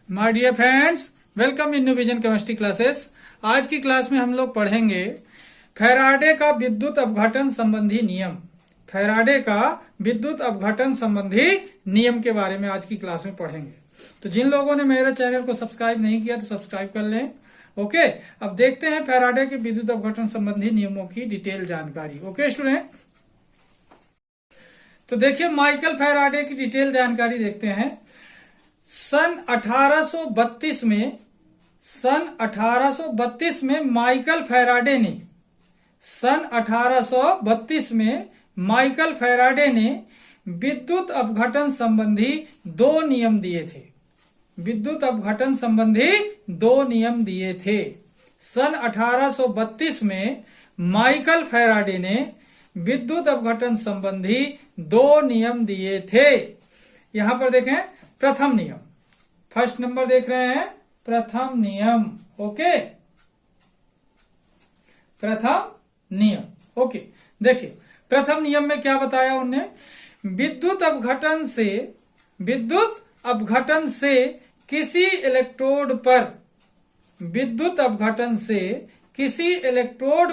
My dear friends, welcome in new vision chemistry classes. आज की class में हम लोग पढ़ेंगे फैराडे का विद्युत अपघटन संबंधी नियम। फैराडे का विद्युत अपघटन संबंधी नियम के बारे में आज की क्लास में पढ़ेंगे। तो जिन लोगों ने मेरे चैनल को सब्सक्राइब नहीं किया तो सब्सक्राइब कर लें। ओके, अब देखते हैं फैराडे के विद्युत अपघटन संबंधी नियमों की डिटेल जानकारी। ओके स्टूडेंट, तो देखिए माइकल फैराडे की डिटेल जानकारी देखते हैं। सन 1832 में माइकल फैराडे ने विद्युत अपघटन संबंधी दो नियम दिए थे। सन 1832 में माइकल फैराडे ने विद्युत अपघटन संबंधी दो नियम दिए थे। यहां पर देखें, प्रथम नियम, फर्स्ट नंबर देख रहे हैं, प्रथम नियम। ओके, प्रथम नियम। ओके, देखिए प्रथम नियम में क्या बताया उन्होंने। विद्युत अपघटन से किसी इलेक्ट्रोड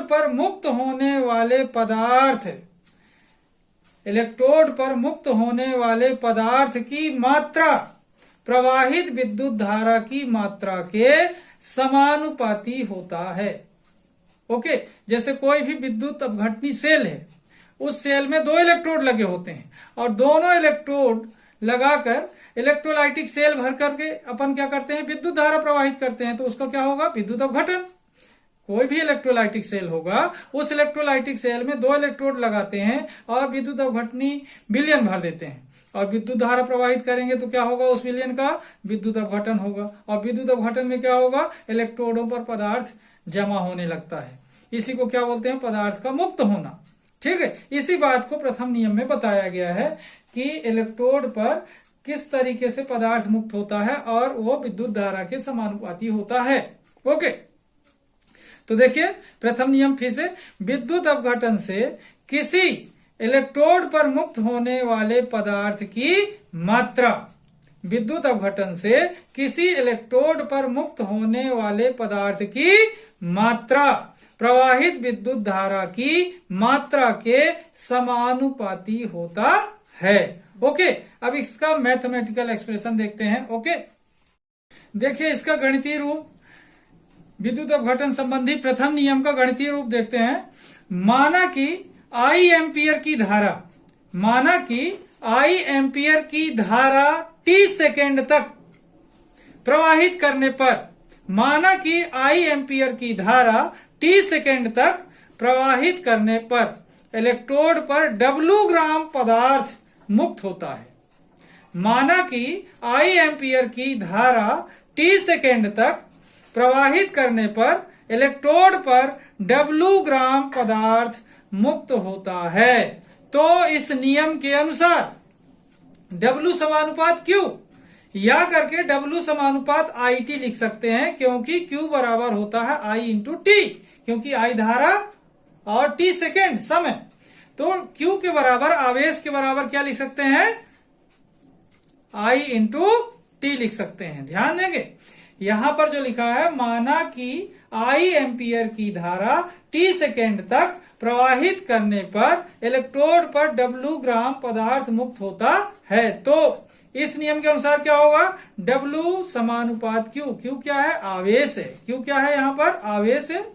पर मुक्त होने वाले पदार्थ की मात्रा प्रवाहित विद्युत धारा की मात्रा के समानुपाती होता है। ओके, जैसे कोई भी विद्युत अपघटनी सेल है, उस सेल में दो इलेक्ट्रोड लगे होते हैं और दोनों इलेक्ट्रोड लगाकर इलेक्ट्रोलाइटिक सेल भर करके अपन क्या करते हैं, विद्युत धारा प्रवाहित करते हैं। तो उसका क्या होगा, विद्युत अपघटन। कोई भी इलेक्ट्रोलाइटिक सेल होगा, उस इलेक्ट्रोलाइटिक सेल में दो इलेक्ट्रोड लगाते हैं और विद्युत अपघटनी विलयन भर देते हैं और विद्युत धारा प्रवाहित करेंगे तो क्या होगा, उस विलयन का विद्युत अपघटन होगा। और विद्युत अपघटन में क्या होगा, इलेक्ट्रोडों पर पदार्थ जमा होने लगता है। इसी को क्या बोलते हैं, पदार्थ का मुक्त होना। ठीक है, इसी बात को प्रथम नियम में बताया गया है कि इलेक्ट्रोड पर किस तरीके से पदार्थ मुक्त होता है और वो विद्युत धारा के समानुपाती होता है। ओके, तो देखिए प्रथम नियम फिर से, विद्युत अपघटन से किसी इलेक्ट्रोड पर मुक्त होने वाले पदार्थ की मात्रा, विद्युत अपघटन से किसी इलेक्ट्रोड पर मुक्त होने वाले पदार्थ की मात्रा प्रवाहित विद्युत धारा की मात्रा के समानुपाती होता है। ओके, अब इसका मैथमेटिकल एक्सप्रेशन देखते हैं। ओके, देखिए इसका गणितीय रूप, विद्युत अपघटन संबंधी प्रथम नियम का गणितीय रूप देखते हैं। माना कि I एम्पियर की धारा t सेकेंड तक प्रवाहित करने पर, माना कि I एम्पियर की धारा t सेकेंड तक प्रवाहित करने पर इलेक्ट्रोड पर W ग्राम पदार्थ मुक्त होता है। माना कि I एम्पियर की धारा t सेकेंड तक प्रवाहित करने पर इलेक्ट्रोड पर W ग्राम पदार्थ मुक्त होता है। तो इस नियम के अनुसार W समानुपात Q, या करके W समानुपात IT लिख सकते हैं, क्योंकि Q बराबर होता है I इंटू टी, क्योंकि I धारा और T सेकेंड समय। तो Q के बराबर, आवेश के बराबर क्या लिख सकते हैं, I इंटू टी लिख सकते हैं। ध्यान देंगे, यहां पर जो लिखा है, माना कि I एम्पियर की धारा t सेकेंड तक प्रवाहित करने पर इलेक्ट्रोड पर W ग्राम पदार्थ मुक्त होता है। तो इस नियम के अनुसार क्या होगा, W समानुपात Q। Q क्या है, आवेश है। Q क्या है, यहां पर आवेश है।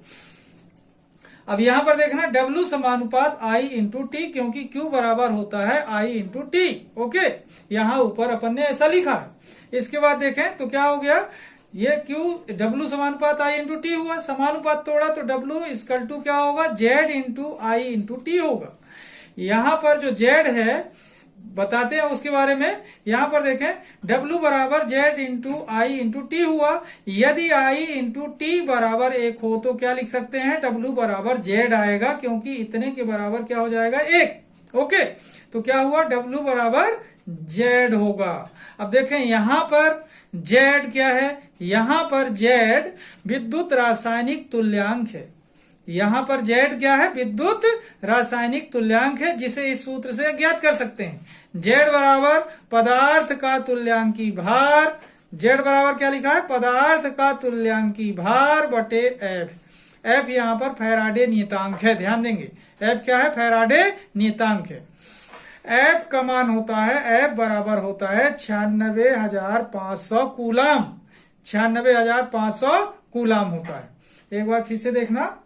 अब यहां पर देखना, W समानुपात I इंटू टी, क्योंकि Q बराबर होता है I इंटू टी। ओके, यहां ऊपर अपन ने ऐसा लिखा है। इसके बाद देखें तो क्या हो गया, ये W समानुपात I इंटू टी हुआ, समानुपात तोड़ा तो W इक्वल टू क्या होगा, Z into I into T होगा। यहां पर जो Z है बताते हैं उसके बारे में। यहां पर देखें, W बराबर Z into I into T हुआ। यदि I इंटू टी बराबर 1 हो तो क्या लिख सकते हैं, W बराबर Z आएगा, क्योंकि इतने के बराबर क्या हो जाएगा, 1। ओके, तो क्या हुआ, W बराबर Z होगा। अब देखें यहां पर Z क्या है, यहां पर Z विद्युत रासायनिक तुल्यांक है। यहां पर Z क्या है, विद्युत रासायनिक तुल्यांक है, जिसे इस सूत्र से ज्ञात कर सकते हैं। Z बराबर पदार्थ का तुल्यांकी भार जेड बराबर क्या लिखा है, पदार्थ का तुल्यांकी भार बटे एफ। एफ यहां पर फैराडे नियतांक है, ध्यान देंगे। एफ क्या है, फैराडे नियतांक है। एफ का मान होता है, एफ बराबर होता है 96,500 कूलाम। 96,500 कूलाम होता है। एक बार फिर से देखना,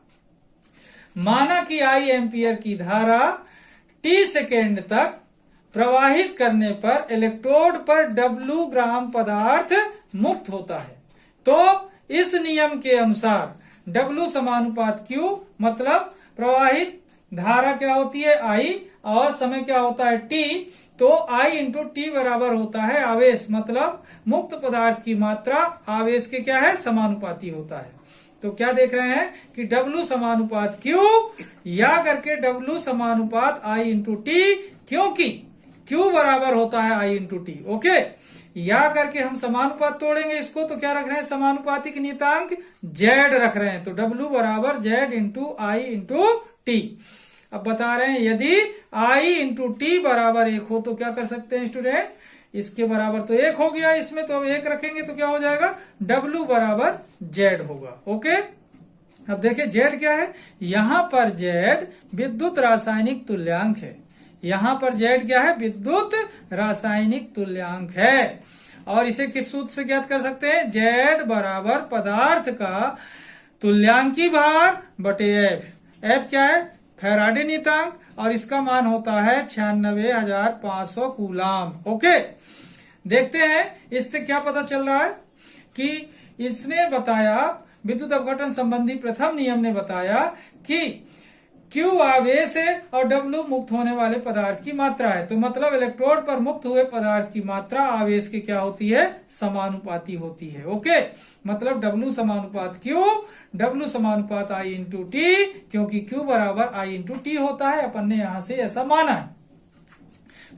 माना कि आई एम्पियर की धारा टी सेकेंड तक प्रवाहित करने पर इलेक्ट्रोड पर डब्ल्यू ग्राम पदार्थ मुक्त होता है, तो इस नियम के अनुसार डब्ल्यू समानुपात क्यू, मतलब प्रवाहित धारा क्या होती है आई और समय क्या होता है टी, तो आई इंटू टी बराबर होता है आवेश, मतलब मुक्त पदार्थ की मात्रा आवेश के क्या है, समानुपाती होता है। तो क्या देख रहे हैं कि डब्ल्यू समानुपात क्यू या करके डब्ल्यू समानुपात आई इंटू टी, क्योंकि क्यू बराबर होता है आई इंटू टी। ओके, या करके हम समानुपात तोड़ेंगे इसको, तो क्या रख रहे हैं, समानुपातिक नियतांक जेड रख रहे हैं, तो डब्ल्यू बराबर जेड इंटू आई इंटू टी। अब बता रहे हैं यदि आई इंटू टी बराबर 1 हो तो क्या कर सकते हैं स्टूडेंट, इसके बराबर तो 1 हो गया इसमें, तो अब 1 रखेंगे तो क्या हो जाएगा, डब्ल्यू बराबर जेड होगा। ओके, अब देखिए जेड क्या है, यहां पर जेड विद्युत रासायनिक तुल्यांक है। यहां पर जेड क्या है, विद्युत रासायनिक तुल्यांक है। और इसे किस सूत्र से ज्ञात कर सकते हैं, जेड बराबर पदार्थ का तुल्यांकी भार बटे एफ। एफ क्या है, फैराडे नियतांक, और इसका मान होता है 96,500 कूलाम। ओके, देखते हैं इससे क्या पता चल रहा है कि इसने बताया, विद्युत अपघटन संबंधी प्रथम नियम ने बताया कि Q आवेश है और W मुक्त होने वाले पदार्थ की मात्रा है, तो मतलब इलेक्ट्रोड पर मुक्त हुए पदार्थ की मात्रा आवेश की क्या होती है, समानुपाती होती है। ओके, मतलब W समानुपात Q, W समानुपात I into T, क्योंकि Q बराबर I इंटू टी होता है, अपन ने यहां से ऐसा माना है।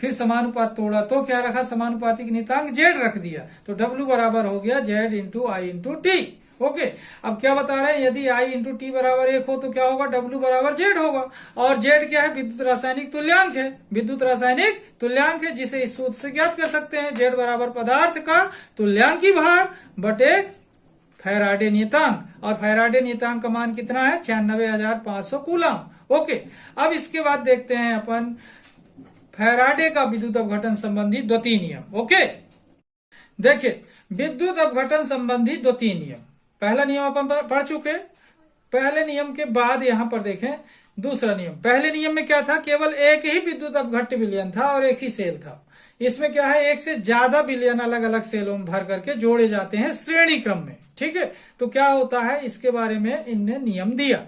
फिर समानुपात तोड़ा तो क्या रखा, समानुपातिक नियतांक जेड रख दिया, तो W बराबर हो गया जेड इंटू आई इंटू टी। ओके, अब क्या बता रहे हैं, यदि आई इंटू टी बराबर 1 हो तो क्या होगा, डब्ल्यू बराबर जेड होगा। और जेड क्या है, विद्युत रासायनिक तुल्यांक है। विद्युत रासायनिक तुल्यांक है जिसे इस सूत्र से ज्ञात कर सकते हैं, जेड बराबर पदार्थ का तुल्यांकी भार बटे फैराडे नियतांक, और फैराडे नियतांक का मान कितना है, 96,500 कूलाम। ओके, अब इसके बाद देखते हैं अपन फैराडे का विद्युत अपघटन संबंधी द्वितीय नियम। ओके, देखिए विद्युत अपघटन संबंधी द्वितीय नियम, पहला नियम अपन पढ़ चुके। पहले नियम के बाद यहां पर देखें दूसरा नियम। पहले नियम में क्या था, केवल एक ही विद्युत अपघट्य विलयन था और एक ही सेल था। इसमें क्या है, एक से ज्यादा विलयन अलग अलग सेलों में भर करके जोड़े जाते हैं श्रेणी क्रम में। ठीक है, तो क्या होता है इसके बारे में इनने नियम दिया,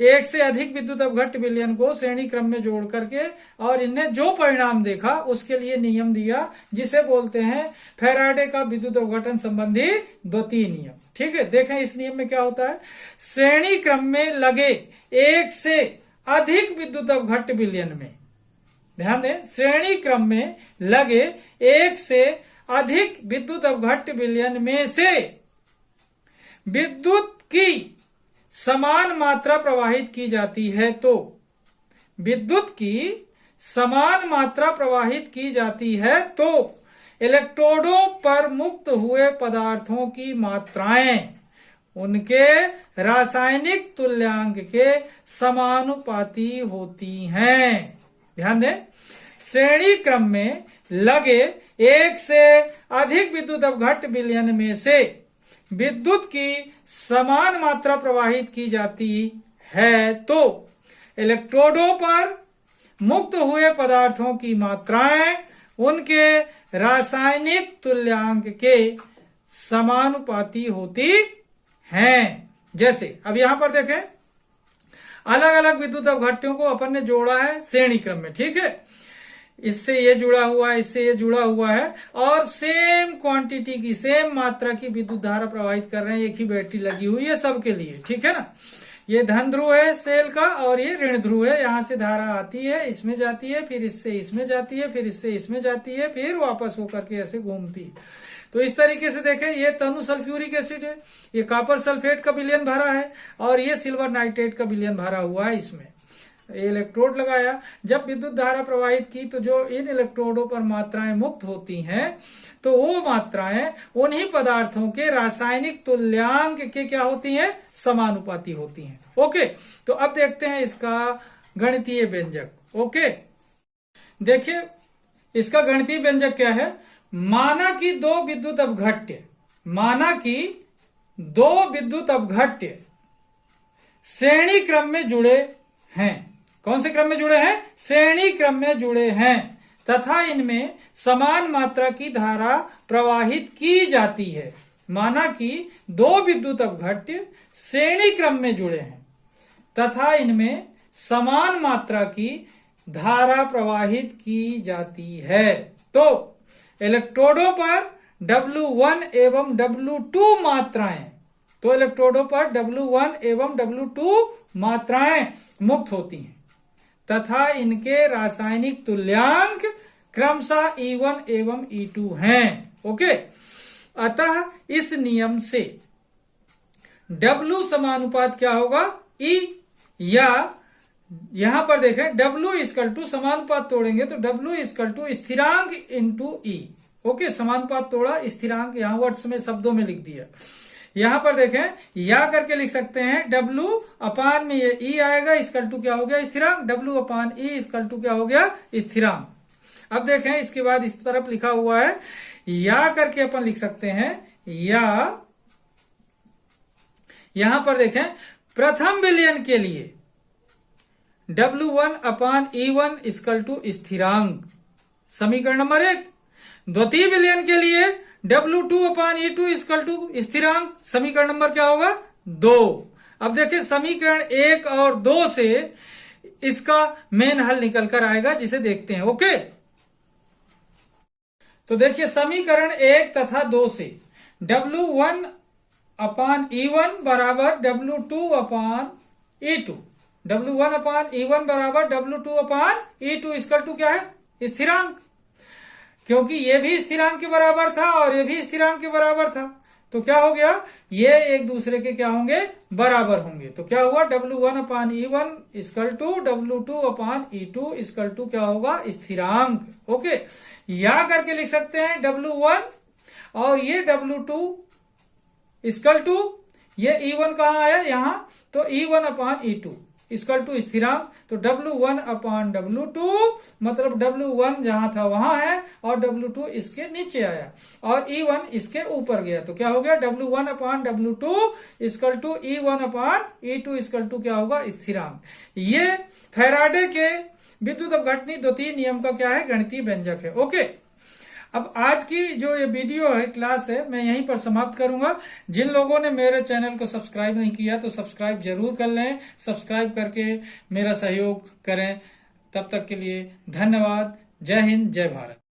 एक से अधिक विद्युत अपघट्य विलयन को श्रेणी क्रम में जोड़ करके, और इनने जो परिणाम देखा उसके लिए नियम दिया, जिसे बोलते हैं फैराडे का विद्युत अपघटन संबंधी द्वितीय नियम। ठीक है, देखें इस नियम में क्या होता है, श्रेणी क्रम में लगे एक से अधिक विद्युत अपघट्य विलयन में, ध्यान दें, श्रेणी क्रम में लगे एक से अधिक विद्युत अपघट्य विलयन में से विद्युत की समान मात्रा प्रवाहित की जाती है, तो विद्युत की समान मात्रा प्रवाहित की जाती है तो इलेक्ट्रोडों पर मुक्त हुए पदार्थों की मात्राएं उनके रासायनिक तुल्यांक के समानुपाती होती हैं। ध्यान दें, श्रेणी क्रम में लगे एक से अधिक विद्युत अपघट्य विलयन में से विद्युत की समान मात्रा प्रवाहित की जाती है तो इलेक्ट्रोडों पर मुक्त हुए पदार्थों की मात्राएं उनके रासायनिक तुल्यांक के समानुपाती होती हैं। जैसे अब यहां पर देखें, अलग अलग विद्युत अपघट्यों को अपन ने जोड़ा है श्रेणी क्रम में। ठीक है, इससे ये जुड़ा हुआ है, इससे ये जुड़ा हुआ है, और सेम क्वांटिटी की, सेम मात्रा की विद्युत धारा प्रवाहित कर रहे हैं, एक ही बैटरी लगी हुई है सबके लिए। ठीक है ना, ये धन ध्रुव है सेल का और ये ऋण ध्रुव है, यहां से धारा आती है, इसमें जाती है, फिर इससे इसमें जाती है, फिर इससे इसमें जाती है, फिर वापस होकर के ऐसे घूमती है। तो इस तरीके से देखें, ये तनु सल्फ्यूरिक एसिड है, ये कॉपर सल्फेट का विलयन भरा है, और ये सिल्वर नाइट्रेट का विलयन भरा हुआ है इसमें। इलेक्ट्रोड लगाया, जब विद्युत धारा प्रवाहित की तो जो इन इलेक्ट्रोडों पर मात्राएं मुक्त होती हैं तो वो मात्राएं उन्हीं पदार्थों के रासायनिक तुल्यांक के क्या होती हैं, समानुपाती होती हैं। ओके, तो अब देखते हैं इसका गणितीय व्यंजक। ओके, देखिए इसका गणितीय व्यंजक क्या है। माना कि दो विद्युत अपघट्य श्रेणी क्रम में जुड़े हैं। कौन से क्रम में जुड़े हैं, श्रेणी क्रम में जुड़े हैं, तथा इनमें समान मात्रा की धारा प्रवाहित की जाती है। माना कि दो विद्युत अपघट्य श्रेणी क्रम में जुड़े हैं तथा इनमें समान मात्रा की धारा प्रवाहित की जाती है, तो इलेक्ट्रोडों पर W1 एवं W2 मात्राएं, तो इलेक्ट्रोडों पर W1 एवं W2 मात्राएं मुक्त होती हैं तथा इनके रासायनिक तुल्यांक क्रमशः E1 एवं E2 हैं। ओके, अतः इस नियम से W समानुपात क्या होगा, E, या यहां पर देखें W इक्वल टू, समानुपात तोड़ेंगे तो W इक्वल टू स्थिरांक इंटू E। ओके, समानुपात तोड़ा, स्थिरांक यहां वर्ड्स में शब्दों में लिख दिया। यहां पर देखें या करके लिख सकते हैं W अपान में ये E आएगा, इक्वल टू क्या हो गया, स्थिरांक। W upon E equal to क्या हो गया, स्थिरांक। अब देखें इसके बाद इस तरफ लिखा हुआ है या करके अपन लिख सकते हैं, या यहां पर देखें प्रथम विलयन के लिए W1 upon E1 equal to स्थिरांक, समीकरण नंबर 1। द्वितीय विलयन के लिए W2 upon E2 equal to स्थिरांक, समीकरण नंबर क्या होगा, 2। अब देखिए समीकरण 1 और 2 से इसका मेन हल निकल कर आएगा, जिसे देखते हैं। ओके, तो देखिए समीकरण 1 तथा 2 से W1 अपान E1 बराबर W2 upon E2, W1 upon E1 बराबर W2 upon E2 equal to क्या है, स्थिरांक, क्योंकि ये भी स्थिरांक के बराबर था और ये भी स्थिरांक के बराबर था, तो क्या हो गया, ये एक दूसरे के क्या होंगे, बराबर होंगे। तो क्या हुआ, W1 upon E1 equal to W2 upon E2 equal to क्या होगा, स्थिरांक। ओके, या करके लिख सकते हैं W1 और ये W2 इक्वल टू, ये E1 कहां आया, यहां, तो E1 upon E2 equal to स्थिरांक, तो W1 अपान W2 मतलब W1 जहां था वहां है और W2 इसके नीचे आया और E1 इसके ऊपर गया, तो क्या हो गया, W1 upon W2 equal to E1 upon E2 equal to क्या होगा, स्थिरांक। ये फैराडे के विद्युत अपघटनी द्वितीय नियम का क्या है, गणितीय व्यंजक है। ओके, अब आज की जो ये वीडियो है, क्लास है, मैं यहीं पर समाप्त करूंगा। जिन लोगों ने मेरे चैनल को सब्सक्राइब नहीं किया तो सब्सक्राइब जरूर कर लें, सब्सक्राइब करके मेरा सहयोग करें। तब तक के लिए धन्यवाद। जय हिंद, जय भारत।